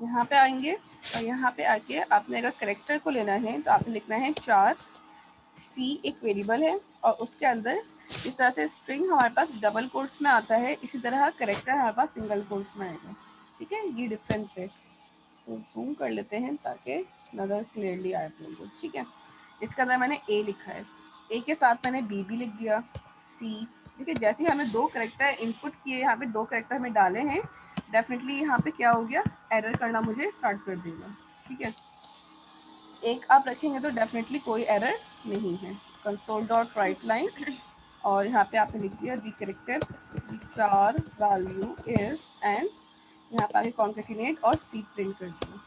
यहाँ पे आएंगे और यहाँ पे आके आपने अगर करेक्टर को लेना है तो आपने लिखना है 4, सी एक वेरिएबल है और उसके अंदर इस तरह से स्ट्रिंग हमारे पास डबल कोट्स में आता है, इसी तरह करेक्टर हमारे पास सिंगल कोट्स में आएगा। ठीक है, ये डिफरेंस है। इसको जूम कर लेते हैं ताकि नज़र क्लियरली आए आप लोगों को। ठीक है, इसके अंदर मैंने ए लिखा है, ए के साथ मैंने बी भी लिख दिया, सी। ठीक है, जैसे ही हमने 2 करेक्टर इनपुट किए, यहाँ पे 2 करेक्टर हमें डाले हैं, डेफिनेटली यहाँ पे क्या हो गया, एरर करना मुझे स्टार्ट कर देगा। ठीक है, एक आप रखेंगे तो डेफिनेटली कोई एरर नहीं है। कंसोल डॉट राइट लाइन और यहाँ पे आपने लिख दिया दी करेक्टर 4 वैल्यू इज एंड यहाँ पे आगे कॉन्केटिनेट और सी प्रिंट कर दिया।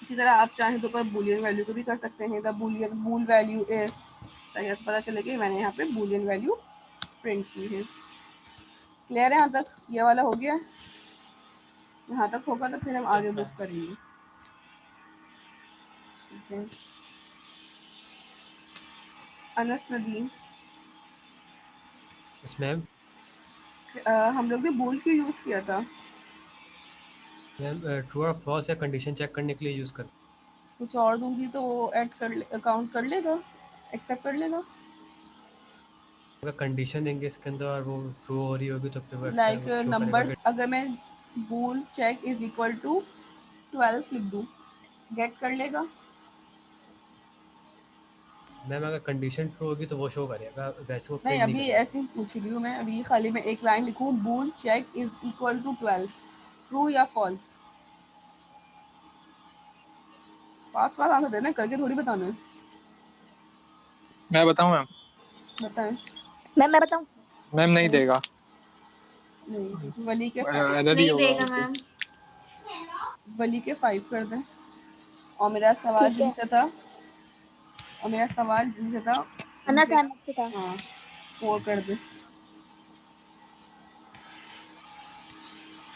इसी तरह आप चाहें तो बूलियन वैल्यू को भी कर सकते हैं, the boolean bool value is, ताकि आपको पता चले कि मैंने यहाँ पे बूलियन वैल्यू प्रिंट की है। क्लियर है यहाँ तक? ये वाला हो गया। यहाँ तक होगा तो फिर हम आगे मूव करेंगे। ठीक है, अनस नदीम, यस मैम। हम लोग ने बूल क्यों यूज़ किया था? मैम ट्रू और फॉल्स या कंडीशन चेक करने के लिए यूज़ करते कुछ और दूंगी तो वो ऐड कर काउंट कर लेगा, एक्सेप्ट कर लेगा। हैं। अगर कंडीशन देंगे इसके अंदर और वो ट्रू हो रही होगी तो फिर वो लाइक शो करेगा नंबर, कि अगर मैं बूल चेक इज इक्वल टू 12 लिख दूँ, गेट कर लेगा? मैम अगर कंडीशन ट्रू होगी तो वो शो करेगा, वैसे वो नहीं, प्रिंट नहीं अभी करेगा। ऐसे ही पूछ रही हूँ मैं। अभी खाली मैं एक लाइन लिखूँ, bool check is equal to 12, true या फॉल्स? पास पास आंसर देना, करके थोड़ी बताना है। मैं बताऊं मैम? बताएं। मैम मैं बताऊं? मैम नहीं नहीं, देगा, नहीं, वली के 5, एरर ही नहीं होगा देगा वो तो। मैम। वली के 5 कर दें। और मेरा सवाल ठीक है। जिनसे था, और मेरा सवाल जिनसे था अनस उनके, अहमद से था। हाँ, 4 कर दें।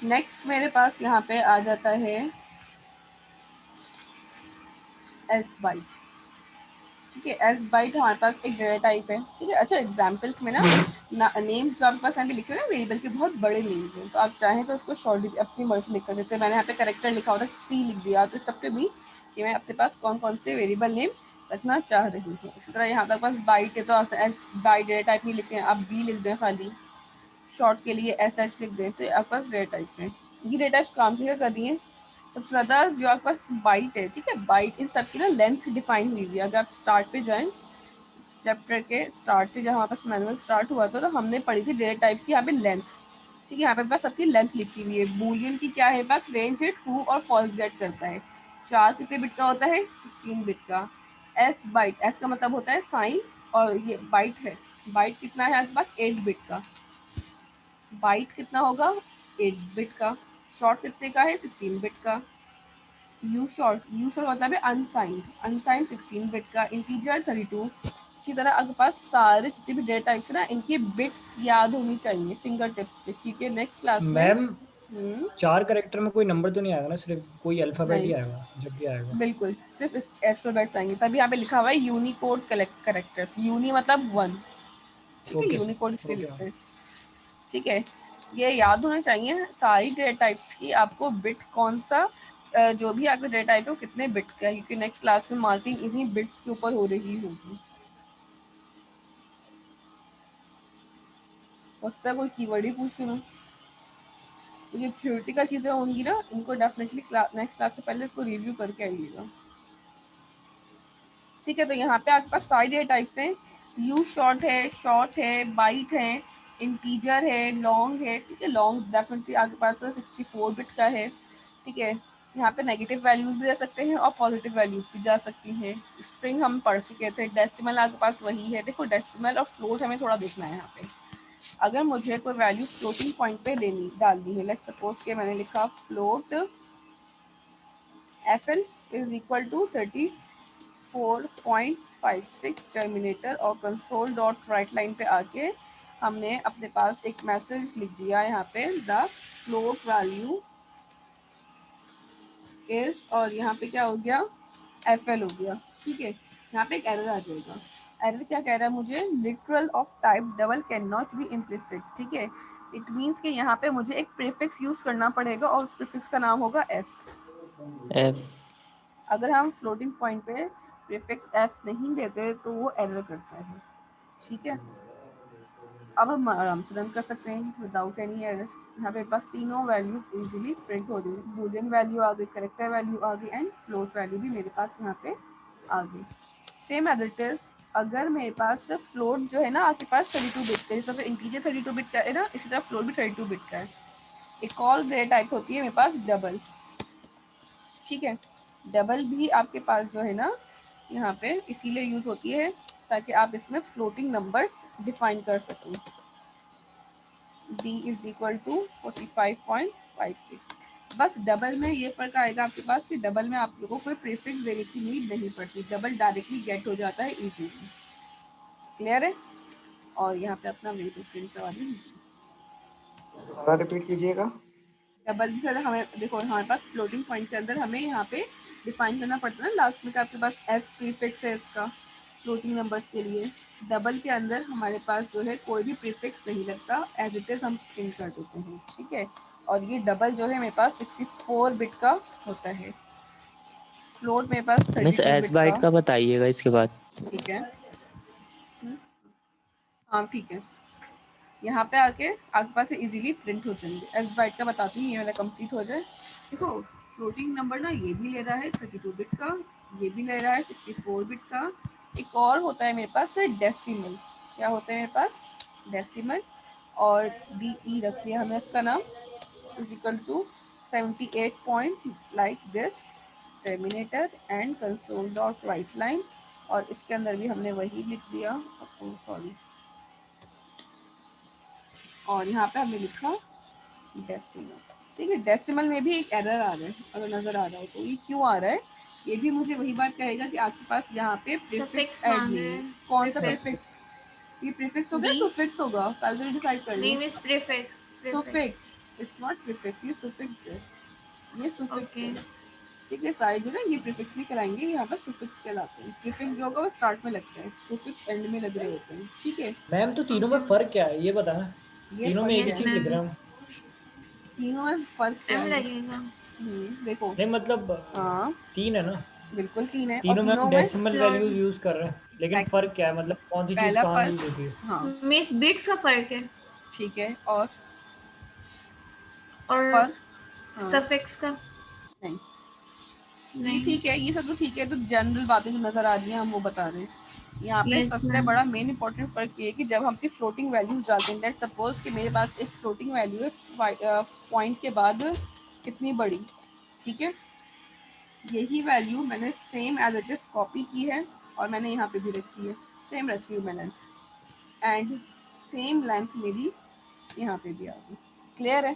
नेक्स्ट मेरे पास यहाँ पे आ जाता है एस बाइट। ठीक है, एस बाइट हमारे पास एक डेटा टाइप है। ठीक है, अच्छा एग्जांपल्स में ना नेम जो आपके पास यहाँ पे लिखे हुए हैं वेरिएबल के बहुत बड़े नेम्स हैं, तो आप चाहें तो उसको शॉर्ट अपनी मर्जी से लिख सकते हैं। जैसे मैंने यहाँ पे करेक्टर लिखा होता है, सी लिख दिया, तो सब पे भी कि मैं अपने पास कौन कौन से वेरिएबल नेम रखना चाह रही हूँ। इसी तरह यहाँ पे पास बाइट है तो आप एस बाइट डेटा टाइप नहीं लिखें, आप बी लिख दें, खाली शॉर्ट के लिए एस एच लिख दें, तो आपके पास डेटा टाइप्स हैं। ये डेटा टाइप्स काम क्या कर रही हैं? सबसे ज़्यादा जो आपके पास बाइट है, ठीक है, बाइट इन सब की ना लेंथ डिफाइन हुई हुई है। अगर आप स्टार्ट पे जाएं, चैप्टर के स्टार्ट पे जहाँ वापस मैनुअल स्टार्ट हुआ था, तो हमने पढ़ी थी डेटा टाइप की यहाँ पे लेंथ। ठीक है, यहाँ पे पास सबकी लेंथ लिखी हुई है। बूलियन की क्या है, पास रेंज है, ट्रू और फॉल्स गेट करता है। 4 कितने बिट का होता है? 16 बिट का। एस बाइट, एस का मतलब होता है साइन, और ये बाइट है, बाइट कितना है आपके पास? 8 बिट का। बाइट कितना होगा? 8 बिट का। शॉर्ट कितने का है? 16 बिट का। यू शॉर्ट, यू शॉर्ट मतलब है अनसाइंड, अनसाइंड 16 बिट का। इंटीजर 32। इसी तरह आपके पास सारे जितने भी डेटा टाइप्स है ना, इनकी बिट्स याद होनी चाहिए फिंगर टिप्स पे, क्योंकि नेक्स्ट क्लास में मैम 4 कैरेक्टर में कोई नंबर तो नहीं आएगा ना, सिर्फ कोई अल्फाबेट ही नहीं, आएगा जब भी आएगा? बिल्कुल सिर्फ अल्फाबेट्स आएंगे। तभी यहाँ पे लिखा हुआ है यूनिकोड करेक्टर्स, यूनी मतलब 1। ठीक है, ओके यूनिकोड इसलिए ओके लिखते हैं। ठीक है, ये याद होना चाहिए सारी डेटा टाइप्स की, आपको बिट कौन सा जो भी आपका डेटा टाइप है वो कितने बिट का है, क्योंकि नेक्स्ट क्लास में मार्किंग इन्हीं बिट्स के ऊपर हो रही होगी। लगता है कोई कीवर्ड ही पूछ लूँ। तो ये थ्योरेटिकल चीज़ें होंगी ना, इनको डेफिनेटली नेक्स्ट क्लास से पहले इसको रिव्यू करके आइएगा। ठीक है, तो यहाँ पे आपके पास सारे डेटा टाइप्स हैं। यू शॉर्ट है, बाइट है, इंटीजर है, लॉन्ग है। ठीक है, लॉन्ग डेफिनेटली आपके पास 64 बिट का है। ठीक है, यहाँ पे नेगेटिव वैल्यूज भी दे सकते हैं और पॉजिटिव वैल्यूज भी जा सकती हैं। स्ट्रिंग हम पढ़ चुके थे। डेसिमल आपके पास वही है। देखो, डेसिमल और फ्लोट हमें थोड़ा देखना है यहाँ पे। अगर मुझे कोई वैल्यू फ्लोटिंग पॉइंट पे डालनी है, लेट्स सपोज के मैंने लिखा float F L is equal to 34.56 terminator, और कंसोल डॉट राइट लाइन पे आके हमने अपने पास एक मैसेज लिख दिया यहाँ पे, द फ्लोट वैल्यू इज, और यहाँ पे क्या हो गया? एफ एल हो गया। ठीक है, यहाँ पे एक एरर आ जाएगा। एरर क्या कह रहा है मुझे? Literal of type double can not be implicit. ठीक है, इट मीन्स कि यहाँ पे मुझे एक प्रीफिक्स यूज करना पड़ेगा और उस प्रीफिक्स का नाम होगा एफ। एफ। अगर हम फ्लोटिंग पॉइंट पे प्रीफिक्स एफ नहीं देते तो वो एरर करता है, ठीक है। अब हम आराम से रन कर सकते हैं विदाउट एनी एरर। यहाँ पे पास तीनों वैल्यू इजीली प्रिंट हो रही है, बूलियन वैल्यू आ गई, कैरेक्टर वैल्यू आ गई एंड फ्लोट वैल्यू भी मेरे पास यहाँ पे आ गई। सेम एज इट इज अगर मेरे पास फ्लोट जो है ना आपके पास 32 बिट का, जैसे इंटीजर 32 बिट का है ना, इसी तरह फ्लोट भी 32 बिट का है। एक और ग्रे टाइप होती है मेरे पास डबल, ठीक है। डबल भी आपके पास जो है ना यहाँ पे इसीलिए यूज होती है ताकि आप इसमें फ्लोटिंग नंबर्स डिफाइन कर सकें। d is equal to 45.56। बस डबल में ये फर्क आएगा आपके पास कि डबल में आप लोगों को कोई प्रीफिक्स देने की नीड नहीं पड़ती, डबल डायरेक्टली गेट हो जाता है इजीली। क्लियर है? और यहाँ पे अपना वेरिएबल प्रिंट करवा दीजिए। दोबारा रिपीट कीजिएगा। डबल जिस तरह हमें देखो हमारे पास फ्लोटिंग पॉइंट के अंदर हमें यहाँ पे डिफाइन करना पड़ता है ना लास्ट में, आपके पास एफ प्रीफिक्स है इसका फ्लोटिंग नंबर्स के लिए। डबल के अंदर हमारे पास जो है कोई भी प्रीफिक्स नहीं लगता, एज इट इज हम प्रिंट कर देते हैं, ठीक है। और ये डबल जो है मेरे पास 64 बिट का होता है, फ्लोट मेरे पास मिस 32 एस बिट बाइट का। का बताइएगा इसके बाद। ठीक है, हाँ ठीक है। यहाँ पे आके आपके पास इजीली प्रिंट हो जाएंगे। एस बाइट का बताती हूँ, ये वाला कंप्लीट हो जाए। देखो फ्लोटिंग नंबर ना ये भी ले रहा है 32 बिट का, ये भी ले रहा है 64 बिट का। एक और होता है मेरे पास डेसिमल। क्या होता है मेरे पास? डेसिमल। और डी ई रख दिया हमने इसका नाम, is equal to 78 point like this terminator and console dot write line. और इसके अंदर भी हमने वही लिख दिया, सॉरी, और यहाँ पे हमने लिखा डेसिमल। ठीक है, डेसिमल में भी एक एरर आ रहा है, अगर नजर आ रहा हो तो ये क्यों आ रहा है, ये भी मुझे वही बात कहेगा कि आपके पास यहाँ पे प्रीफिक्स ऐड नहीं है। कौन सा प्रीफिक्स? ये प्रीफिक्स होगा या सुफिक्स होगा? कल से डिसाइड कर लो। Name is prefix. Suffix, it's not prefix, ये सुफिक्स है, ये सुफिक्स ओके। है। ठीक है, सारे जो ना ये प्रीफिक्स नहीं कहलाएंगे, यहाँ पर सुफिक्स कहलाते हैं। प्रीफिक्स जो होगा वो स्टार्ट में लगता है, सुफिक्स एंड में लग रहे होते हैं, ठीक है। मैम तो तीनों में फर्क क्या है ये बताना। ये तीनों में फर्क एक ही क्या यस है? चीज लिख मैम, रहा हूँ। तीनों में फर्क क्या एम है? लगेगा। देखो, नहीं मतलब हाँ तीन है ना, बिल्कुल तीन है, और तीनों में हम तीनों में डेसिमल फ्लोट। वैल्यूज यूज कर रहे हैं, लेकिन exactly, फर्क क्या है, मतलब कौन सी चीज पहला कहाँ यूज फर्क, होती है। हाँ मिस बिट्स का फर्क है ठीक है, और और फर्क, हाँ सफिक्स का नहीं, ये नहीं। ठीक है, ये सब तो ठीक है, तो जनरल बातें जो नजर आ रही हैं हम वो बता रहे हैं। यहाँ पे यस सबसे मैम। बड़ा मेन इंपॉर्टेंट फर्क ये है कि जब हम अपनी फ्लोटिंग वैल्यूज डालते हैं, लेट्स सपोज कि मेरे पास एक फ्लोटिंग वैल्यू है पॉइंट के बाद कितनी बड़ी, ठीक है, यही वैल्यू मैंने same as it is copy की है और मैंने यहाँ पे भी रखी है, सेम रखी हूँ मैंने, एंड सेम लेंथ मेरी यहाँ पे भी आ गई। क्लियर है?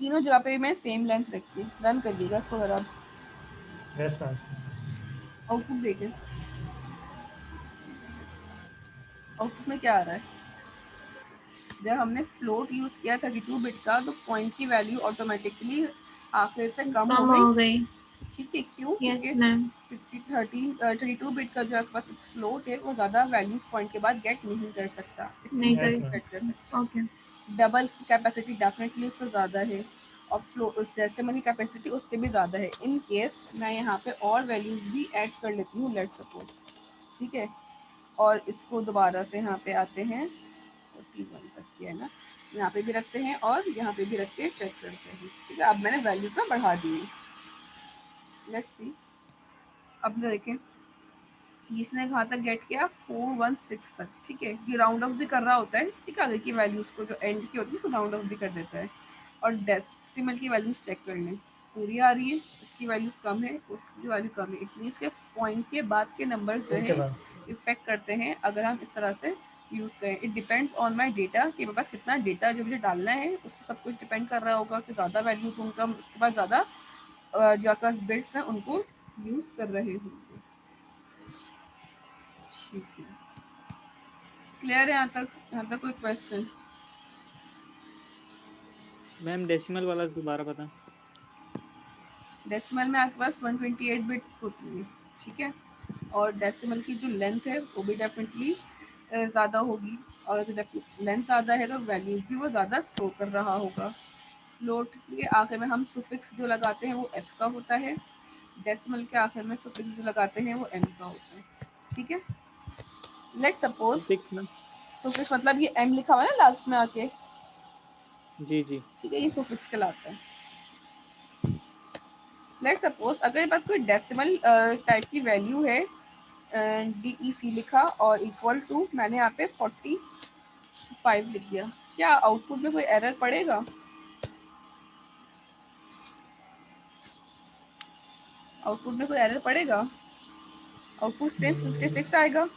तीनों जगह पे मैं सेम लेंथ रखी है। रन करिएगा इसको अगर आप यस मैम। आउटपुट देखें, आउटपुट में क्या आ रहा है। जब हमने फ्लोट यूज किया 32 बिट का तो पॉइंट की वैल्यू ऑटोमेटिकली आखिर से कम हो कम गई, हो गई। ठीक है। क्यों? यस क्योंकि मैम। 32 बिट का जो आपके पास फ्लोट है वो ज़्यादा वैल्यूज पॉइंट के बाद गेट नहीं कर सकता, इतनी नहीं यस कर वैल्यूज मैम। गेट कर सकता है। ओके। डबल की कैपेसिटी डेफिनेटली उससे ज़्यादा है, और उस डेसिमल की कैपेसिटी उससे भी ज़्यादा है। इन केस मैं यहाँ पे और वैल्यूज भी ऐड कर लेती हूँ, लेट्स सपोज, ठीक है। और इसको दोबारा से यहाँ पे आते हैं, 41 तक किया है ना, यहाँ पे भी रखते हैं और यहाँ पे भी रख के चेक करते हैं, ठीक है। अब मैंने वैल्यूज ना बढ़ा दी, लेट्स सी। अब देखें इसने कहाँ तक गेट किया, 416 तक, ठीक है। ये राउंड ऑफ भी कर रहा होता है, ठीक है, आगे की वैल्यूज को जो एंड की होती है उसको राउंड ऑफ भी कर देता है। और डेसिमल की वैल्यूज चेक कर लें, पूरी आ रही है, इसकी वैल्यूज कम है, उसकी वैल्यू कम है, इट मीन्स के पॉइंट के बाद के नंबर्स जो ओके है मैम। इफेक्ट करते हैं अगर हम इस तरह से यूज़ करें। It depends on my data कि मेरे पास कितना डेटा जो मुझे डालना है, उसको सब कुछ डिपेंड कर रहा होगा कि ज़्यादा वैल्यूज उनका उसके पास ज़्यादा जो आपके पास बिट्स हैं उनको यूज़ कर रहे होंगे, ठीक है। क्लियर है यहाँ तक? यहाँ तक कोई क्वेश्चन? मैम डेसिमल वाला दोबारा बता। डेसिमल में आपके पास 128 बिट्स होती है, ठीक है। और डेसिमल की जो लेंथ है वो भी डेफिनेटली ज़्यादा होगी, और अगर लेंथ ज़्यादा है तो वैल्यूज़ भी वो ज़्यादा स्टोर कर रहा होगा। फ्लोट के आखिर में हम सुफिक्स जो लगाते हैं वो एफ का होता है, डेसिमल के आखिर में सुफिक्स जो लगाते हैं वो एम का होता है। ठीक है, लेट सपोज सिक्स में। सुफिक्स मतलब ये एम लिखा हुआ है ना लास्ट में आके, जी जी। ठीक है, ये सुफिक्स कहलाता है। लेट सपोज अगर मेरे पास कोई डेसिमल टाइप की वैल्यू है, DEC लिखा और इक्वल टू मैंने यहाँ पे 45 लिख दिया, क्या आउटपुट में कोई एरर पड़ेगा? आउटपुट में कोई एरर पड़ेगा? आउटपुट सेम 56 आएगा,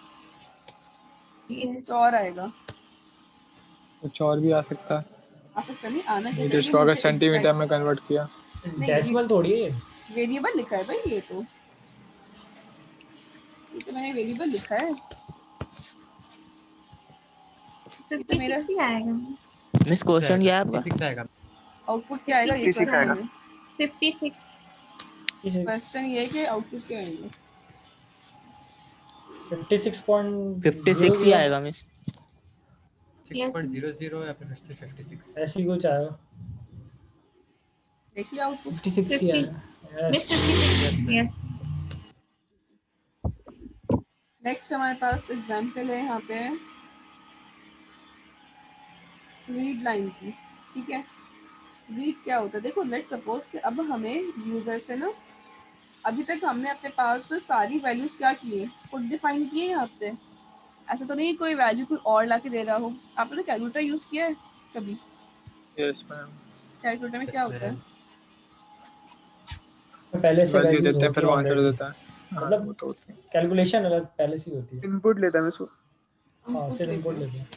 Yes. तो और आएगा, कुछ और भी आ सकता है। आ सकता नहीं, आना क्या मीटर चाहिए को अगर मुझे सेंटीमीटर एग्जैक्ट। में कन्वर्ट किया। नहीं, डेसिमल थोड़ी है ये। वेरिएबल लिखा है भाई, ये तो मैंने वेरिएबल लिखा है, ये तो मेरा 56 ही आएगा। मिस क्वेश्चन क्या है आपका? 56 आएगा। आउटपुट क्या आएगा, ये 56 क्वेश्चन आएगा। है। 56 क्वेश्चन ये है कि आउटपुट क्या आएगा। 56 ही 56.00 आएगा मिस। 6.00 या फिर 56। ऐसी कुछ आएगा। देखिए आउटपुट 56 ही 50 आएगा। Miss 56 ma'am. यस। नेक्स्ट हमारे पास एग्जांपल है यहाँ पे रीड लाइन की। ठीक है, रीड क्या होता है, देखो लेट सपोज कि अब हमें यूजर से ना, अभी तक हमने अपने पास सारी वैल्यूज क्या की है, खुद डिफाइन किए हैं आपसे, ऐसा तो नहीं कोई वैल्यू कोई और ला के दे रहा हो। आपने कैलकुलेटर यूज किया है कभी? Yes ma'am. कैलकुलेटर में Yes, क्या होता है? ma'am. पहले से वैल्यू वैल्यूज देते हैं होती फिर है वो आंसर ऑलरेडी, देता है। हाँ वो मतलब तो होती है। कैलकुलेशन अलग पहले से ही होती है। इनपुट लेता है मैं इसको। हाँ इनपुट सिर्फ लेते इनपुट हैं, लेते हैं।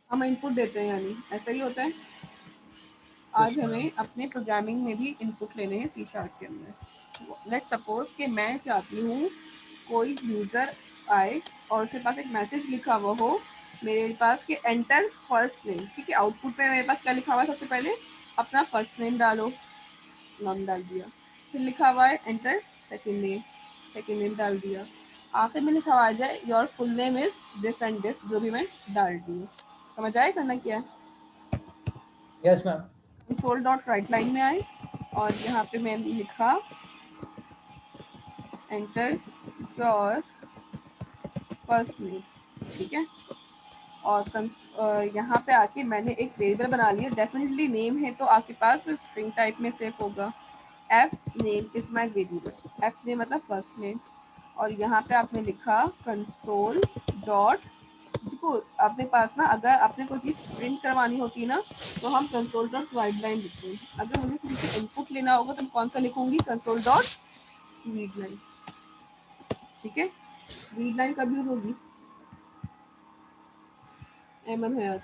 हम इनपुट देते हैं, यानी ऐसा ही होता है। आज Yes, हमें ma'am. अपने प्रोग्रामिंग में भी इनपुट लेने हैं C# के अंदर। लेट सपोज कि मैं चाहती हूँ कोई यूज़र आए और उसके पास एक मैसेज लिखा हुआ हो मेरे पास कि एंटर फर्स्ट नेम। ठीक है, आउटपुट में मेरे पास क्या लिखा हुआ है, सबसे पहले अपना फर्स्ट नेम डालो, नाम डाल दिया, फिर लिखा हुआ है एंटर सेकेंड नेम डाल दिया, आखिर में लिखा हुआ आ जाए your full name is this and this, जो भी मैं डाल दी। समझ आए करना क्या है? Yes, ma'am. Console dot write line में आए और यहाँ पे मैंने लिखा एंटर योर फर्स्ट नेम। ठीक है, और यहाँ पे आके मैंने एक वेरिएबल बना लिया, डेफिनेटली नेम है तो आपके पास स्ट्रिंग टाइप में सेव होगा। F name is my variable, F name मतलब फर्स्ट नेम, और यहाँ पे आपने लिखा कंसोल डॉट, देखो अपने पास ना अगर आपने कोई चीज़ प्रिंट करवानी होती है ना तो हम कंसोल डॉट राइट लाइन लिखते हैं, अगर मुझे किसी से इनपुट लेना होगा तो मैं कौन सा लिखूंगी, कंसोल डॉट रीड लाइन। ठीक है, रीड लाइन कब यूज होगी? एमन हयात,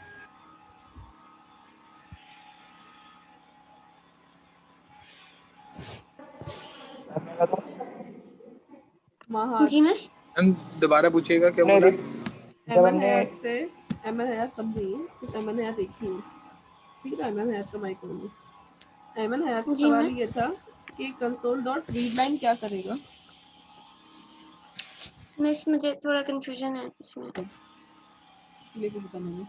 मैं बताऊं? महात, जी मिस। मैम दोबारा पूछिएगा क्या नहीं, बोला। जब एमन हमने हयात से, एमन हयात सब नहीं है, सिर्फ एमन हयात एक ही है। ठीक है, एमन हयात का माइक करूँगी। एमन हयात से जी सवाल मिस। ये था कि कंसोल डॉट रीड लाइन क्या करेगा। मिस मुझे थोड़ा कंफ्यूजन है इसमें। इसलिए कुछ करना नहीं।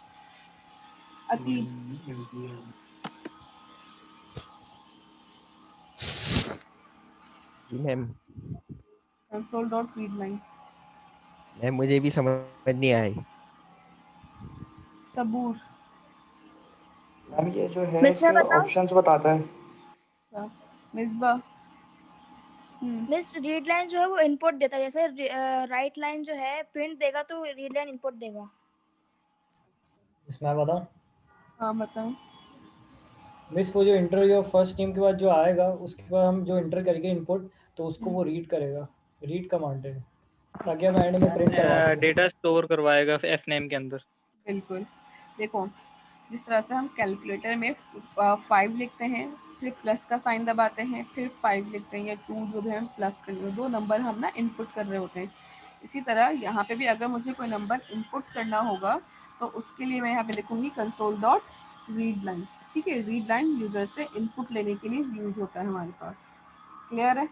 अतीब, जी ma'am. Console dot read line. Ma'am मुझे भी समझ नहीं आई। सबूर, मैम ये जो है मिस मैं इसके बताऊं? ऑप्शंस बताता है। अच्छा, मिसबा, मिस रीड लाइन जो है वो इनपुट देता है, जैसे राइट लाइन जो है प्रिंट देगा तो रीड लाइन इनपुट देगा। इसमें मैं बताऊं? हाँ बताओ। मिस वो जो इंटर योर फर्स्ट नेम के बाद जो आएगा उसके बाद हम जो इंटर करेंगे इनपुट, तो उसको वो रीड करेगा, रीड कमांड है, ताकि हम एंड में प्रिंट करवा सकें। डेटा स्टोर करवाएगा एफ नेम के अंदर। बिल्कुल, देखो जिस तरह से हम कैलकुलेटर में 5 लिखते हैं, फिर प्लस का साइन दबाते हैं, फिर 5 लिखते हैं या 2 जो भी हम प्लस कर रहे हो, 2 नंबर हम ना इनपुट कर रहे होते हैं। इसी तरह यहाँ पे भी अगर मुझे कोई नंबर इनपुट करना होगा तो उसके लिए मैं यहाँ पे लिखूंगी कंसोल डॉट रीड लाइन। ठीक है, रीड लाइन यूजर से इनपुट लेने के लिए यूज होता है हमारे पास। क्लियर है?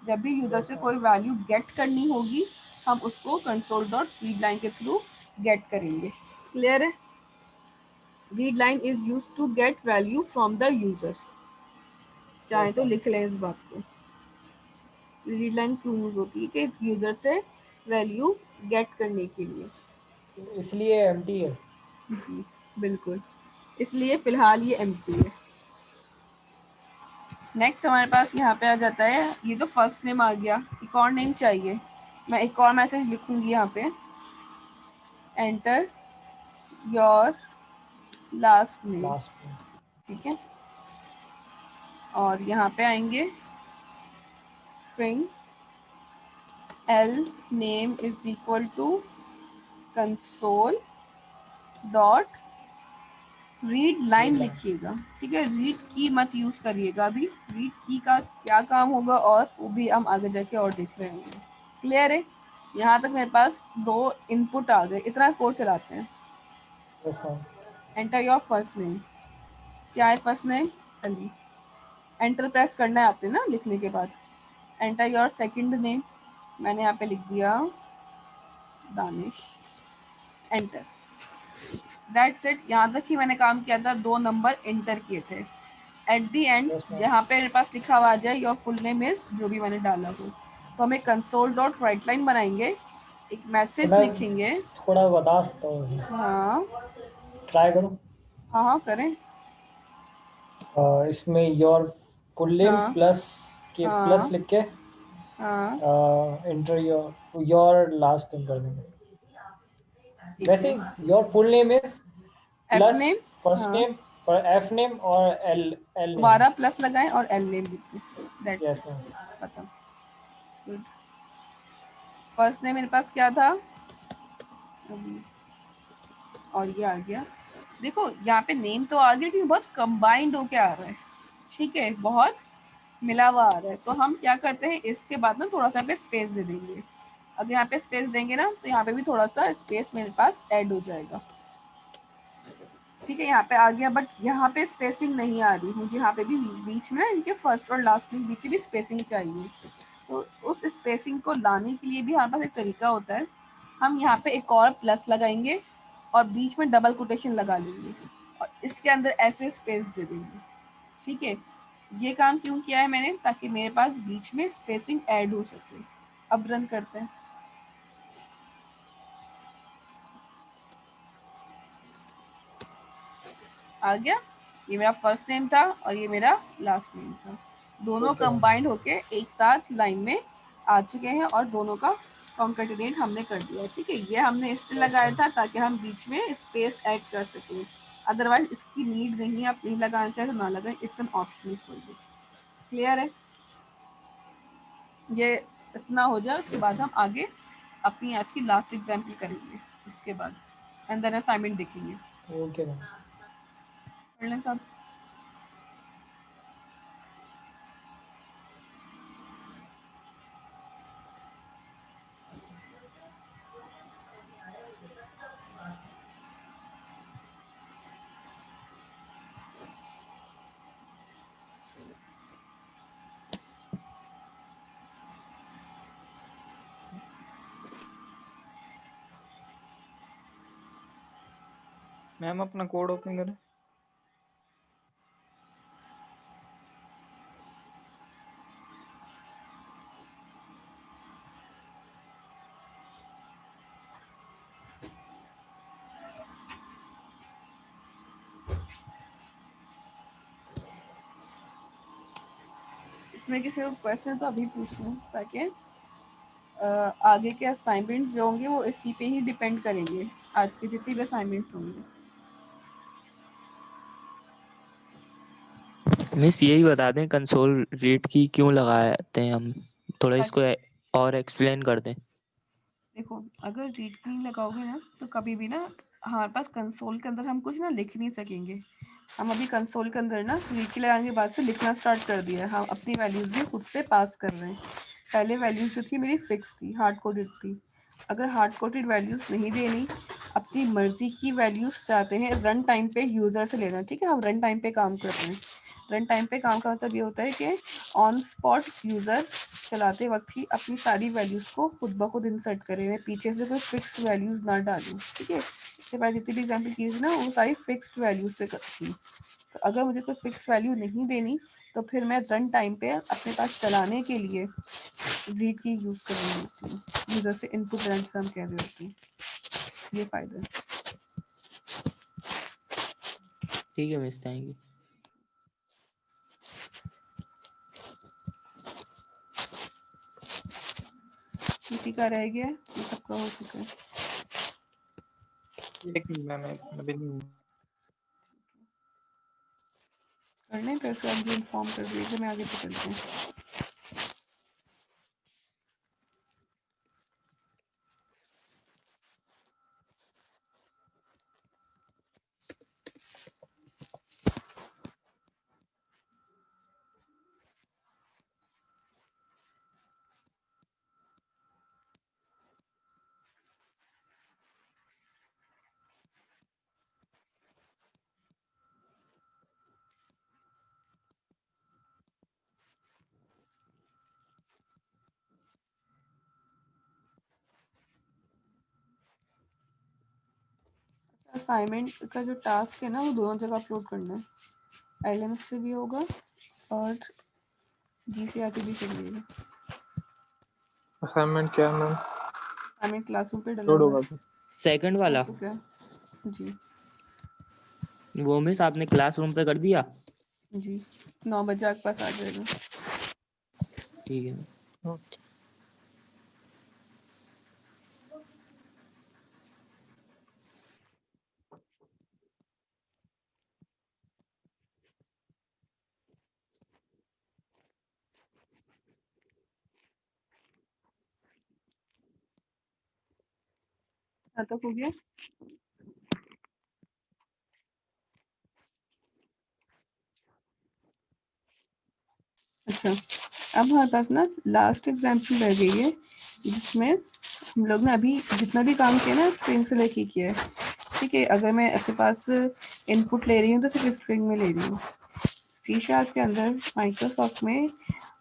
जब भी यूजर Yes, से ma'am. कोई वैल्यू गेट करनी होगी हम उसको कंसोल डॉट रीड लाइन के थ्रू गेट करेंगे। क्लियर है? Read line is use to get value from the user. चाहे तो लिख लें इस बात को। रीड लाइन क्यों यूज होती है कि यूजर से वैल्यू गेट करने के लिए। इसलिए एम्प्टी है। जी बिल्कुल, इसलिए फिलहाल ये एम्प्टी है। नेक्स्ट हमारे पास यहाँ पे आ जाता है, ये तो फर्स्ट नेम आ गया। एक और नेम चाहिए, मैं एक और मैसेज लिखूंगी यहाँ पे, एंटर योर लास्ट नेम। ठीक है, और यहाँ पे आएंगे string L name is equal to console dot read line लिखिएगा। ठीक है, रीड की मत यूज करिएगा अभी, रीड की का क्या काम होगा और वो भी हम आगे जाके और देख रहे होंगे। क्लियर है? यहाँ तक मेरे पास 2 इनपुट आ गए। इतना कोड चलाते हैं। Enter your first name. क्या है first name? Ali. Enter press करना है आपने ना लिखने के बाद। एंटर योर सेकंड नेम, मैंने यहाँ पे लिख दिया दानिश। एंटर। That's it. यहाँ तक ही मैंने काम किया था, 2 नंबर एंटर किए थे। एट दी एंड जहाँ पे मेरे पास लिखा हुआ आ जाए योर फुल नेम इज, जो भी मैंने डाला हो, तो हमें कंसोल डॉट राइट लाइन बनाएंगे, एक मैसेज लिखेंगे। थोड़ा बता सकता हूँ? हाँ ट्राई करो। हाँ करें। इसमें योर फुल नेम प्लस के प्लस लिख के एंटर योर लास्ट नेम कर देंगे। वैसे your full name is plus first name और एफ नेम और एल नेम। 12 प्लस लगाएं और एल नेम लिखें। दैट्स खत्म। गुड। फर्स्ट नेम मेरे पास क्या था और ये आ गया। देखो यहाँ पे नेम तो आ गया लेकिन बहुत कंबाइंड होके आ रहा है। ठीक है, बहुत मिला हुआ आ रहा है। तो हम क्या करते हैं, इसके बाद ना थोड़ा सा यहाँ पे स्पेस दे देंगे। अगर यहाँ पे स्पेस देंगे ना तो यहाँ पे भी थोड़ा सा स्पेस मेरे पास ऐड हो जाएगा। ठीक है, यहाँ पे आ गया, बट यहाँ पे स्पेसिंग नहीं आ रही। मुझे यहाँ पे भी बीच में ना इनके फर्स्ट और लास्ट में बीच में भी स्पेसिंग चाहिए। तो उस स्पेसिंग को लाने के लिए भी हमारे पास एक तरीका होता है। हम यहाँ पे एक और प्लस लगाएंगे और बीच में डबल कोटेशन लगा लेंगे और इसके अंदर ऐसे स्पेस दे देंगे। ठीक है, ये काम क्यों किया है मैंने, ताकि मेरे पास बीच में स्पेसिंग ऐड हो सके। अब रन करते हैं। आ गया। ये मेरा फर्स्ट नेम था और ये मेरा लास्ट नेम था। दोनों कंबाइंड होके एक साथ लाइन में आ चुके हैं और दोनों का कॉन्केटिनेट हमने कर दिया। ठीक है, ये हमने इसलिए लगाया था ताकि हम बीच में स्पेस ऐड कर सकें। अदरवाइज इसकी नीड नहीं है, आप नहीं लगाना चाहे तो ना लगाएं, it's an optional for you. Clear है? ये इतना हो जाए, उसके बाद हम आगे अपनी आज की लास्ट एग्जाम्पल करेंगे, इसके बाद एंड देन असाइनमेंट देखेंगे। ओके पढ़ लें सब। मैम अपना कोड ओपन करें। इसमें किसी को क्वेश्चन तो अभी पूछ लूँ, ताकि आगे के असाइनमेंट्स जो होंगे वो इसी पे ही डिपेंड करेंगे, आज के जितने भी असाइनमेंट्स होंगे। मिस यही बता दें कंसोल रीड की क्यों लगाते हैं हम, थोड़ा इसको और एक्सप्लेन कर दें। देखो, अगर रीड की नहीं लगाओगे ना तो कभी भी ना हमारे पास कंसोल के अंदर हम कुछ ना लिख नहीं सकेंगे। हम अभी कंसोल के अंदर ना रीड की लगाने के बाद से लिखना स्टार्ट कर दिया है। हम अपनी वैल्यूज़ भी खुद से पास कर रहे हैं। पहले वैल्यूज़ जो थी मेरी फिक्स थी, हार्ड कोडेड थी। अगर हार्ड कोडेड वैल्यूज़ नहीं देनी, अपनी मर्जी की वैल्यूज़ चाहते हैं, रन टाइम पे यूज़र से लेना। ठीक है, हम रन टाइम पे काम कर रहे हैं। रन टाइम पे काम का मतलब ये होता है कि ऑन स्पॉट यूज़र चलाते वक्त ही अपनी सारी वैल्यूज को खुद ब खुद इंसर्ट करें, मैं पीछे से कोई फिक्स वैल्यूज ना डालूं। ठीक है, इससे पहले जितनी भी एग्जाम्पल की थी ना वो सारी फिक्स्ड वैल्यूज पे थी। तो अगर मुझे कोई फिक्स वैल्यू नहीं देनी तो फिर मैं रन टाइम पे अपने पास चलाने के लिए रीड की यूज कर रही होती हूँ, यूजर से इनपुट लेने से हम कह रहे होते हैं। ये फायदा है। ठीक है मिस, थैंक यू। किसी का रह गया है? ये सबका हो चुका है। एक मिनट मैम, अभी नहीं। करने पे उसके बाद इन्फॉर्म कर दीजिए, मैं आगे चलते हैं। असाइनमेंट का जो टास्क है ना वो दोनों जगह अपलोड करना है, LMS से भी होगा और GCRT भी करिएगा। असाइनमेंट क्या है मैम? असाइनमेंट क्लासरूम पे डला लोड हुआ होगा है। तो सेकंड वाला हो चुका है जी। वो मिस आपने क्लासरूम पे कर दिया? जी 9 बजे आपके पास आ जाएगा। ठीक है। ओके। यहाँ तक हो गया? अच्छा, अब हमारे पास ना लास्ट एग्जाम्पल रह गई है जिसमें हम लोग ने अभी जितना भी काम किया ना स्ट्रिंग से लेके किया है। ठीक है, अगर मैं आपके पास इनपुट ले रही हूँ तो सिर्फ स्ट्रिंग में ले रही हूँ। C# के अंदर माइक्रोसॉफ्ट में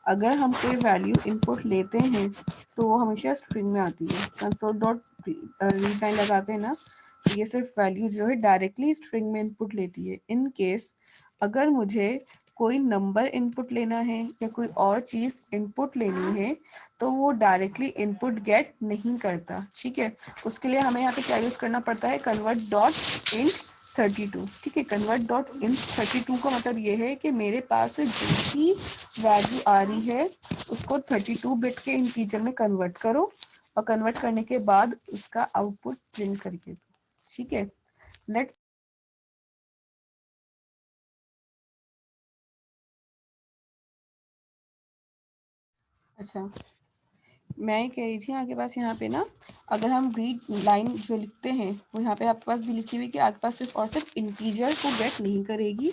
अगर हम कोई वैल्यू इनपुट लेते हैं तो वो हमेशा स्ट्रिंग में आती है। console.read लाइन लगाते हैं ना तो ये सिर्फ वैल्यू जो है डायरेक्टली स्ट्रिंग में इनपुट लेती है। इन केस अगर मुझे कोई नंबर इनपुट लेना है या कोई और चीज़ इनपुट लेनी है तो वो डायरेक्टली इनपुट गेट नहीं करता। ठीक है, उसके लिए हमें यहाँ पे क्या यूज़ करना पड़ता है, convert.int32। ठीक है, convert.int32 का मतलब ये है कि मेरे पास जो भी वैल्यू आ रही है उसको 32 बिट के इंटीजर में कन्वर्ट करो और कन्वर्ट करने के बाद उसका आउटपुट प्रिंट करके दो। ठीक है, लेट्स अच्छा मैं ये कह रही थी आपके पास यहाँ पे ना अगर हम रीड लाइन जो लिखते हैं वो यहाँ पे आपके पास भी लिखी हुई कि आपके पास सिर्फ और सिर्फ इंटीजर को गेट नहीं करेगी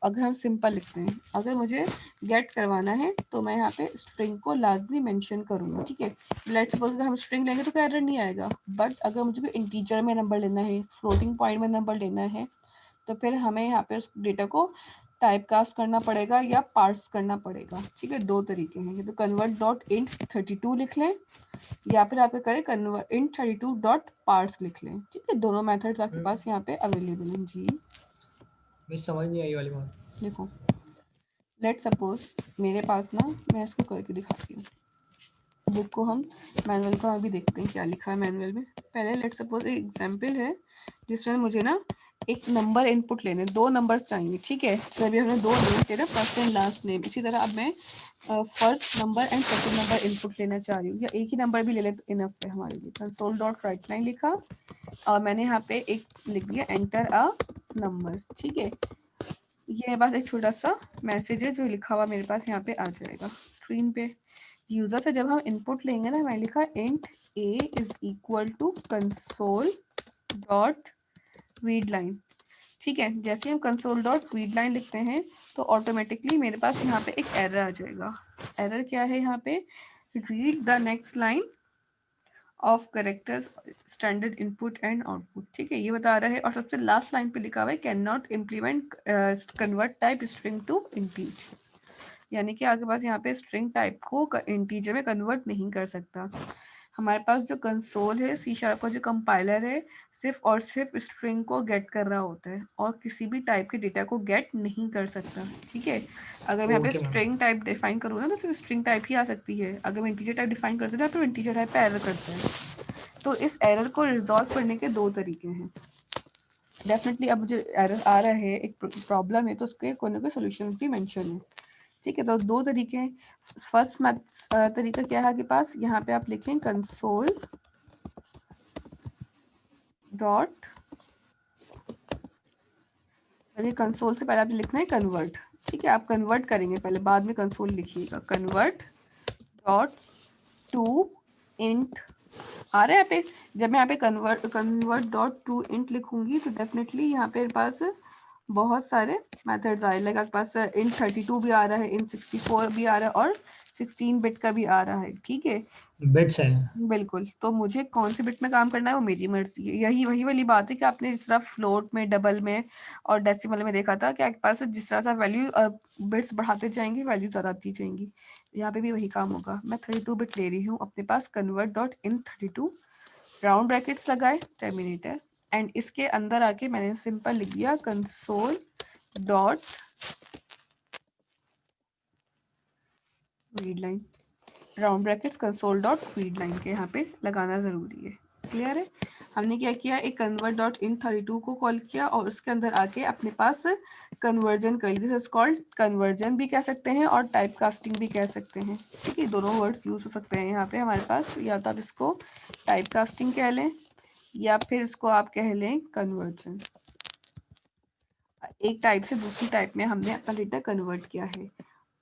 अगर हम सिंपल लिखते हैं। अगर मुझे गेट करवाना है तो मैं यहाँ पे स्ट्रिंग को लाजमी मेंशन करूँगा। ठीक है, लेट्स सपोज अगर हम स्ट्रिंग लेंगे तो कोई एरर नहीं आएगा, बट अगर मुझे कोई इंटीजर में नंबर लेना है, फ्लोटिंग पॉइंट में नंबर लेना है तो फिर हमें यहाँ पे उस डेटा को टाइप कास्ट करना पड़ेगा या पार्स करना पड़ेगा। ठीक है, दो तरीके हैं, ये तो convert.int32 लिख लें या फिर आप करें convert.int32.parse लिख लें। ठीक है, दोनों मेथड्स आपके पास यहाँ पे अवेलेबल हैं। जी मिस समझ नहीं आई वाली बात। देखो, लेट सपोज मेरे पास ना, मैं इसको करके दिखाती हूँ, बुक को हम मैनुअल को अभी देखते हैं क्या लिखा है मैनुअल में। पहले लेट सपोज एक एग्जाम्पल है जिसमें मुझे ना एक नंबर इनपुट लेने, दो नंबर्स चाहिए। ठीक है, तो अभी हमने दो नेम थे, फर्स्ट एंड लास्ट नेम। इसी तरह अब मैं first number and second number input लेना चाह रही हूँ, या एक ही नंबर भी ले ले तो इनफ है हमारे लिए। console.writeline लिखा और मैंने यहाँ पे एक लिख दिया एंटर अ नंबर। ठीक है, ये मेरे पास एक छोटा सा मैसेज है जो लिखा हुआ मेरे पास यहाँ पे आ जाएगा स्क्रीन पे। यूजर से जब हम इनपुट लेंगे ना, मैं लिखा int a is equal to console.readline। ठीक है, जैसे हम console.readline लिखते हैं तो ऑटोमेटिकली मेरे पास यहाँ पे एक एरर आ जाएगा। एरर क्या है यहाँ पे, read the next line of characters standard input and output. ठीक है, ये बता रहा है। और सबसे लास्ट लाइन पे लिखा हुआ है can not implement convert type string to integer. यानी कि आपके पास यहाँ पे स्ट्रिंग टाइप को इंटीजर में कन्वर्ट नहीं कर सकता। हमारे पास जो कंसोल है सी शार्प का जो कंपाइलर है सिर्फ और सिर्फ स्ट्रिंग को गेट कर रहा होता है और किसी भी टाइप के डेटा को गेट नहीं कर सकता। ठीक है, अगर मैं यहाँ पे Okay, ma'am. String type define करूँ ना तो सिर्फ स्ट्रिंग टाइप ही आ सकती है। अगर मैं इंटीजर टाइप डिफाइन करती हूँ तो इंटीजर टाइप पे एरर करता है। तो इस एरर को रिजॉल्व करने के दो तरीके हैं। डेफिनेटली अब मुझे एरर आ रहा है, एक प्रॉब्लम है, तो उसके कोई ना कोई सोल्यूशन भी मेंशन है। ठीक है, तो दो तरीके हैं। फर्स्ट तरीका क्या है आपके पास, यहाँ पे आप लिखें कंसोल डॉट, पहले कंसोल से पहले आपने लिखना है कन्वर्ट। ठीक है, आप कन्वर्ट करेंगे पहले, बाद में कंसोल लिखिएगा। कन्वर्ट डॉट टू इंट आ रहा है यहाँ पे। जब मैं यहाँ पे कन्वर्ट डॉट टू इंट लिखूंगी तो डेफिनेटली यहाँ पे पास बहुत सारे मेथड्स आए। लाइक आपके पास इंट 32 भी आ रहा है, इंट 64 भी आ रहा है और 16 बिट का भी आ रहा है। ठीक है, बिट्स है। बिल्कुल। तो मुझे कौन से बिट में काम करना है वो मेरी मर्जी है। यही वही वाली बात है कि आपने जिस तरह फ्लोट में, डबल में और डेसिमल में देखा था कि आपके पास जिस तरह से वैल्यू बिट्स बढ़ाते जाएंगे वैल्यू ज़्यादा आती जाएंगी, यहाँ पे भी वही काम होगा। मैं 32 बिट ले रही हूँ अपने पास, convert dot int 32 round brackets लगाए, टर्मिनेटर, एंड इसके अंदर आके मैंने सिंपल लिख दिया console dot read line, round brackets console dot read line के यहाँ पे लगाना ज़रूरी है। क्लियर है? हमने क्या किया, एक कन्वर्ट डॉट इन 32 को कॉल किया और उसके अंदर आके अपने पास कन्वर्जन कर ली। दिस कॉल्ड कन्वर्जन भी कह सकते हैं और टाइप कास्टिंग भी कह सकते हैं। ठीक है, दोनों वर्ड्स यूज हो सकते हैं यहाँ पे हमारे पास। या तो आप इसको टाइप कास्टिंग कह लें या फिर इसको आप कह लें कन्वर्जन। एक टाइप से दूसरी टाइप में हमने अपना डेटा कन्वर्ट किया है।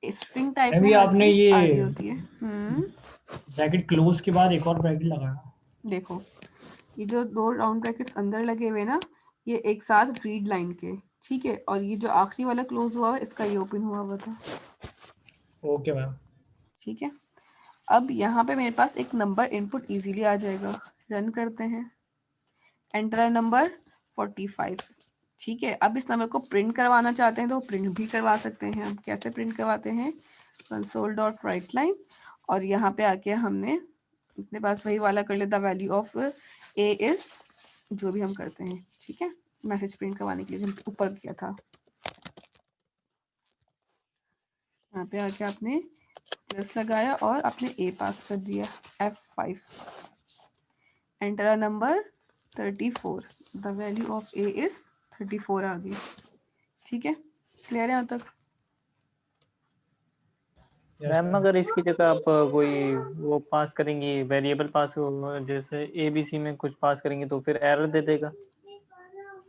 स्ट्रिंग टाइप में अभी हर आपने चीज आगे ये होती है। ब्रैकेट क्लोज के बाद एक और ब्रैकेट लगाया। देखो ये जो दो राउंड ब्रैकेट्स अंदर लगे हुए ना, ये एक साथ रीड लाइन के। ठीक है, और ये जो आखिरी वाला क्लोज हुआ है इसका ये ओपन हुआ हुआ था। Okay ma'am. ठीक है, अब यहाँ पे मेरे पास एक नंबर इनपुट इजीली आ जाएगा। रन करते हैं, एंटर नंबर 45। ठीक है, अब इस नंबर को प्रिंट करवाना चाहते हैं तो प्रिंट भी करवा सकते हैं। हम कैसे प्रिंट करवाते हैं, कंसोल डॉट राइट लाइन और यहाँ पे आके हमने अपने पास वही वाला कर लेता, वैल्यू ऑफ ए इज, जो भी हम करते हैं। ठीक है, मैसेज प्रिंट करवाने के लिए जो ऊपर किया था, यहाँ पे आके आपने प्लस लगाया और आपने ए पास कर दिया, F5, enter number 34, the value of A is 34 आ गई। ठीक है, क्लियर है यहाँ तक? मैम अगर इसकी जगह आप कोई वो पास करेंगी, वेरिएबल पास हो, जैसे ABC में कुछ पास करेंगे तो फिर एरर दे देगा।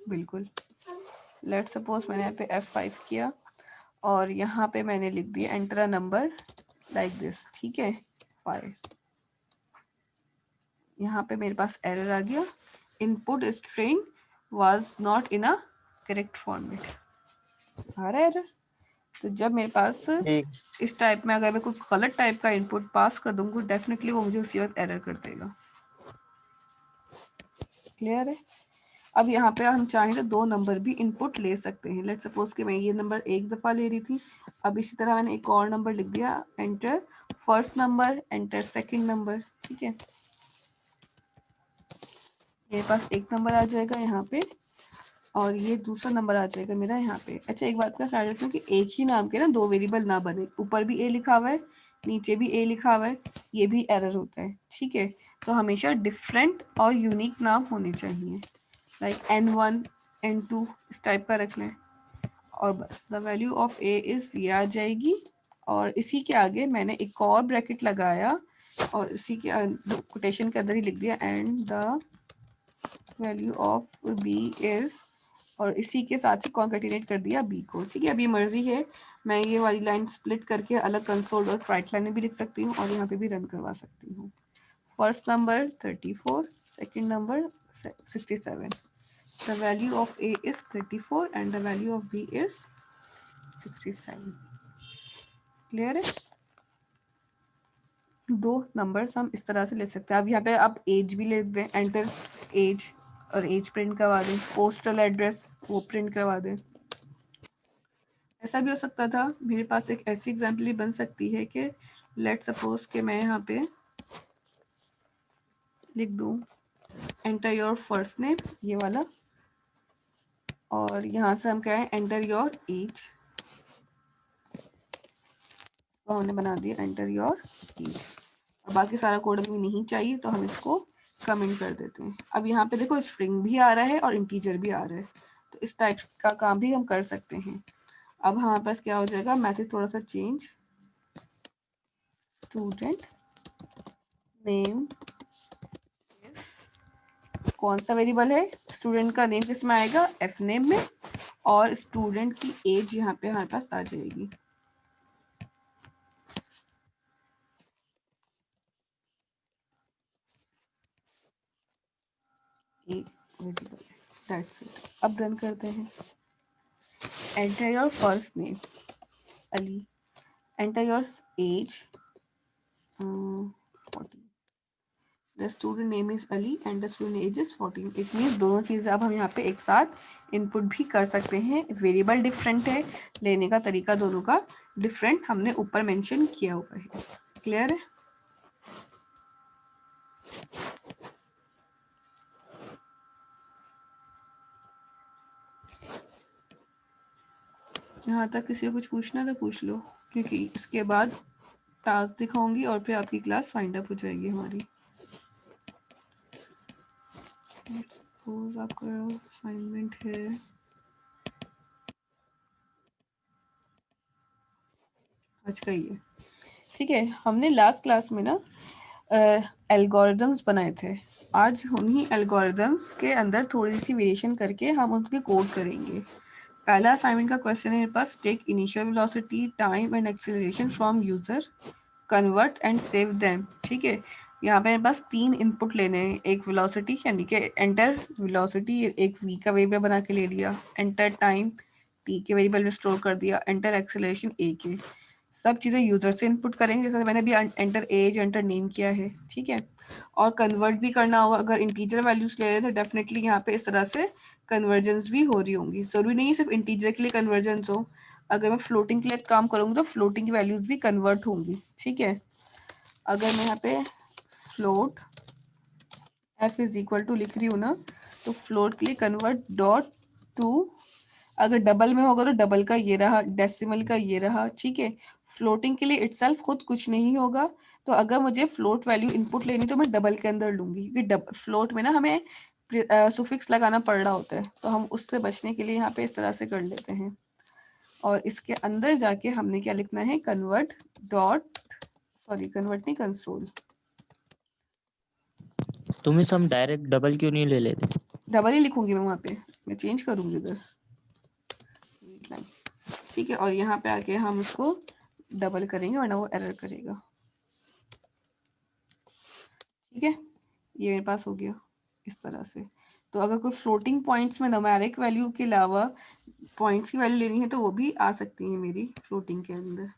बिल्कुल। लेट सपोज मैंने यहाँ पे F5 किया और यहाँ पे मैंने लिख दिया एंटर नंबर लाइक दिस। ठीक है, 5। यहाँ पे मेरे पास एरर आ गया, input string was not in a correct format. आ रहा है एरर? तो जब मेरे पास इस टाइप में अगर मैं कोई गलत टाइप का इनपुट पास कर दूंगा डेफिनेटली वो मुझे उसी वक्त एरर कर देगा। क्लियर है? अब यहाँ पे हम चाहें तो दो नंबर भी इनपुट ले सकते हैं। लेट्स सपोज कि मैं ये नंबर एक दफ़ा ले रही थी, अब इसी तरह मैंने एक और नंबर लिख दिया, enter first number, enter second number. ठीक है, मेरे पास एक नंबर आ जाएगा यहाँ पे और ये दूसरा नंबर आ जाएगा मेरा यहाँ पे। अच्छा, एक बात का ख्याल रखना कि एक ही नाम के ना दो वेरिएबल ना बने, ऊपर भी ए लिखा हुआ है नीचे भी ए लिखा हुआ है, ये भी एरर होता है। ठीक है, तो हमेशा डिफरेंट और यूनिक नाम होने चाहिए, लाइक N1 N2 इस टाइप का रख लें और बस the value of A is ये आ जाएगी। और इसी के आगे मैंने एक और ब्रैकेट लगाया और इसी के कोटेशन के अंदर ही लिख दिया and the value of B is, और इसी के साथ ही कॉन्केटिनेट कर दिया बी को। ठीक है, अभी मर्जी है, मैं ये वाली लाइन स्प्लिट करके अलग कंसोल और राइट लाइन में भी लिख सकती हूँ और यहाँ पे भी रन करवा सकती हूँ। First number 34, second number 67, the value of A is 34 and the value of B is 67। Clear है? दो नंबर्स हम इस तरह से ले सकते हैं। अब यहाँ पे आप एज भी ले दें, एंटर एज, और एज प्रिंट करवा दें। पोस्टल एड्रेस वो प्रिंट करवा दें। ऐसा भी हो सकता था, मेरे पास एक ऐसी एग्जाम्पल बन सकती है कि लेट सपोज कि मैं यहाँ पे लिख दूँ एंटर योर फर्स्ट नेम, ये वाला, और यहाँ से हम कहें एंटर योर एज, तो हमने बना दिया एंटर योर एज। और बाकी सारा कोड हमें नहीं चाहिए तो हम इसको कमेंट कर देते हैं। अब यहाँ पे देखो स्ट्रिंग भी आ रहा है और इंटीजर भी आ रहा है, तो इस टाइप का काम भी हम कर सकते हैं। अब हमारे पास क्या हो जाएगा, मैसेज थोड़ा सा चेंज, स्टूडेंट नेम, कौन सा वेरिएबल है, स्टूडेंट का नेम किसमें आएगा, एफ नेम में, और स्टूडेंट की एज यहाँ पे हमारे पास आ जाएगी। That's it. अब रन करते हैं। Enter your first name Ali, enter your age 14, the student name is Ali and the student age is 14। It means दोनों चीज़ें अब हम यहाँ पे एक साथ इनपुट भी कर सकते हैं। वेरिएबल डिफरेंट है, लेने का तरीका दोनों का डिफरेंट हमने ऊपर मेंशन किया हुआ है। क्लियर है? यहाँ तक किसी को कुछ पूछना तो पूछ लो, क्योंकि इसके बाद टास्क दिखाऊंगी और फिर आपकी क्लास फाइंड अप हो जाएगी हमारी। सपोज आपका असाइनमेंट है आज का ये, ठीक है। हमने लास्ट क्लास में ना एल्गोरिदम्स बनाए थे। आज उन्हीं एल्गोरिदम्स के अंदर थोड़ी सी वेरिएशन करके हम उनके कोड करेंगे। पहला असाइनमेंट का क्वेश्चन है मेरे पास, take initial velocity, time and acceleration from user, convert and save them. ठीक है, यहाँ पे मेरे पास 3 इनपुट लेने हैं। एक वेलोसिटी यानी कि एंटर वेलोसिटी, एक वी का वेरिएबल बना के ले लिया, एंटर टाइम टी के वेरिएबल में स्टोर कर दिया, एंटर एक्सेलरेशन ए के। सब चीज़ें यूज़र से इनपुट करेंगे, जैसे मैंने अभी एंटर एज एंटर नेम किया है। ठीक है, और कन्वर्ट भी करना होगा। अगर इंटीजर वैल्यूज ले रहे हैं तो डेफिनेटली यहाँ पे इस तरह से कन्वर्जेंस भी हो रही होंगी। ज़रूरी नहीं है सिर्फ इंटीजर के लिए कन्वर्जेंस हो, अगर मैं फ्लोटिंग के लिए काम करूँगी तो फ्लोटिंग की वैल्यूज भी कन्वर्ट होंगी। ठीक है, अगर मैं यहाँ पे float F is equal to लिख रही हूँ ना, तो फ्लोट के लिए कन्वर्ट डॉट टू, अगर डबल में होगा तो डबल का ये रहा, डेसिमल का ये रहा। ठीक है, फ्लोटिंग के लिए इटसेल्फ खुद कुछ नहीं होगा, तो अगर मुझे फ्लोट वैल्यू इनपुट लेनी तो मैं डबल के अंदर लूंगी, क्योंकि फ्लोट में ना हमें सुफिक्स लगाना पड़ रहा होता है, तो हम उससे बचने के लिए यहाँ पे इस तरह से कर लेते हैं। और इसके अंदर जाके हमने क्या लिखना है, कन्वर्ट नहीं, कंसोल। तुम्हें हम डायरेक्ट डबल क्यों नहीं ले लेते? डबल ही लिखूंगी मैं, वहाँ पे मैं चेंज करूंगी उधर। ठीक है, और यहाँ पे आके हम उसको डबल करेंगे वरना वो एरर करेगा। ठीक है, ये मेरे पास हो गया इस तरह से। तो अगर कोई फ्लोटिंग पॉइंट्स में न्यूमेरिक वैल्यू के अलावा पॉइंट्स की वैल्यू लेनी है तो वो भी आ सकती है मेरी फ्लोटिंग के अंदर।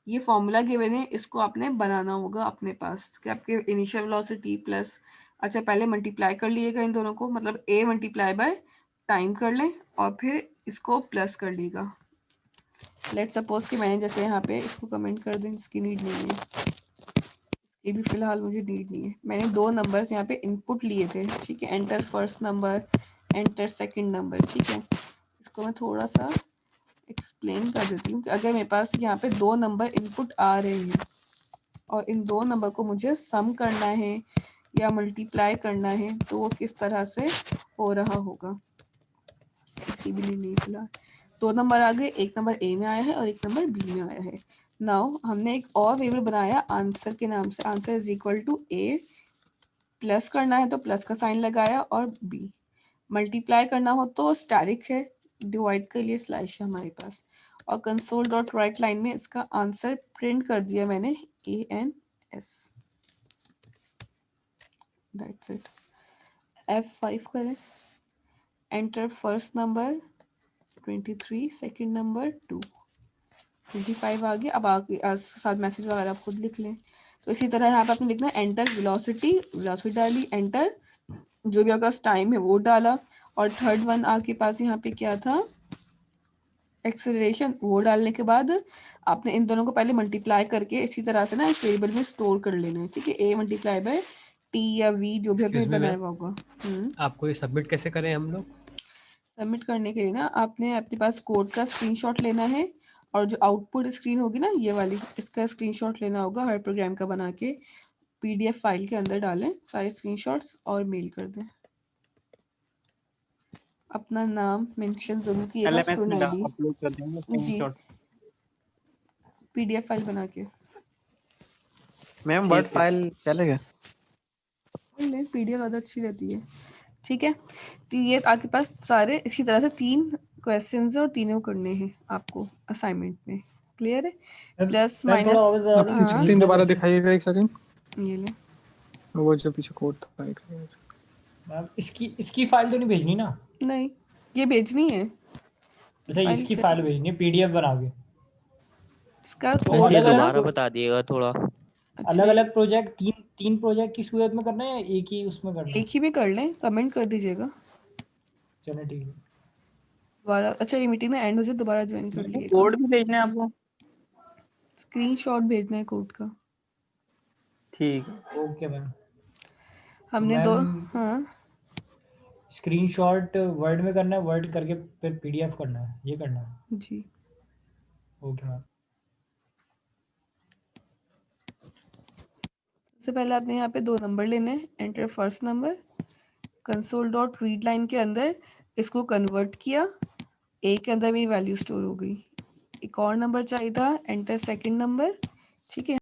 ये फॉर्मूला गिवन है, इसको आपने बनाना होगा अपने पास कि आपके इनिशियल वेलोसिटी प्लस, अच्छा पहले मल्टीप्लाई कर लिएगा इन दोनों को, मतलब a मल्टीप्लाई बाय टाइम कर लें और फिर इसको प्लस कर लीजिएगा। लेट सपोज कि मैंने जैसे यहाँ पे इसको कमेंट कर दें, इसकी नीड नहीं है, इसकी भी फिलहाल मुझे नीड नहीं है। मैंने 2 नंबर्स यहाँ पे इनपुट लिए थे। ठीक है, enter first number, enter second number. ठीक है, इसको मैं थोड़ा सा एक्सप्लेन कर देती हूँ कि अगर मेरे पास यहाँ पे 2 नंबर इनपुट आ रहे हैं और इन 2 नंबर को मुझे सम करना है या मल्टीप्लाई करना है तो वो किस तरह से हो रहा होगा। इसी भी नहीं फिलहाल 2 नंबर आ गए, एक नंबर ए में आया है और एक नंबर बी में आया है। नाउ हमने एक और वेरिएबल बनाया आंसर के नाम से, answer is equal to A, plus करना है तो प्लस का साइन लगाया, और बी मल्टीप्लाई करना हो तो स्टैटिक है, डिवाइड के लिए स्लैश है हमारे पास, और कंसोल डॉट राइट लाइन में इसका आंसर प्रिंट कर दिया मैंने ANS। That's it. F5 करें, enter first number 23, second number 2, 25 आ गया। अब आगे साथ मैसेज वगैरह आप खुद लिख लें। तो इसी तरह यहाँ पे आपने लिखना है एंटर वेलोसिटी डाली, एंटर जो भी आपका टाइम है वो डाला, और थर्ड वन आपके पास यहाँ पे क्या था, एक्सेलरेशन वो डालने के बाद आपने इन दोनों को पहले मल्टीप्लाई करके इसी तरह से ना एक वेरिएबल में स्टोर कर लेना है, ठीक है। ए मल्टीप्लाई बाय टी या वी जो भी आपने Excuse me, बनाया ma'am. हुआ होगा। आपको ये सबमिट कैसे करें हम लोग? सबमिट करने के लिए ना आपने अपने पास कोड का स्क्रीनशॉट लेना है और जो आउटपुट स्क्रीन होगी ना ये वाली, इसका स्क्रीनशॉट लेना होगा हर प्रोग्राम का बना के पीडीएफ फाइल के अंदर डालें सारे स्क्रीनशॉट्स और मेल कर दें। अपना नाम मेंशन जरूर कीजिएगा, एलएमएस स्टूडेंट में आईडी अपलोड कर देंगे जी, स्क्रीनशॉट। पीडीएफ फाइल बना के। मैम वर्ड फाइल चलेगा? पीडीएफ ज़्यादा अच्छी रहती है, ठीक है। तो ये आपके पास सारे इसी तरह से 3 क्वेश्चंस है और तीनों करने हैं आपको असाइनमेंट में, क्लियर है? प्लस मैम थोड़ा और बता आप दें। स्क्रीन दोबारा दिखाइएगा एक सेकंड। ये ले वो जो पीछे कोड था एक सेकंड। मैम इसकी फाइल तो नहीं भेजनी ना? नहीं, ये भेजनी है। अच्छा फाइल इसकी से- फाइल भेजनी है पीडीएफ बना के। इसका तो कोड वैसे अलग-अलग दोबारा बता दिएगा थोड़ा। अच्छा, अलग अलग प्रोजेक्ट तीन प्रोजेक्ट की सूरत में करना है या एक ही उसमें करना है? एक ही में कर लें, कमेंट कर दीजिएगा चलो ठीक है। दोबारा। अच्छा ये मीटिंग ना एंड हो जाए दोबारा ज्वाइन कर लीजिएगा। कोड भी भेजना है आपको? स्क्रीनशॉट भेजना है कोड का। ठीक है। Okay ma'am. हमने दो मैम हाँ स्क्रीनशॉट वर्ड में करना है, वर्ड करके फिर पीडीएफ करना है, ये करना है। जी। Okay ma'am. सबसे पहले आपने यहाँ पे 2 नंबर लेने हैं। Enter first number, console dot read line के अंदर इसको कन्वर्ट किया, ए के अंदर मेरी वैल्यू स्टोर हो गई। एक और नंबर चाहिए था, एंटर सेकंड नंबर, ठीक है।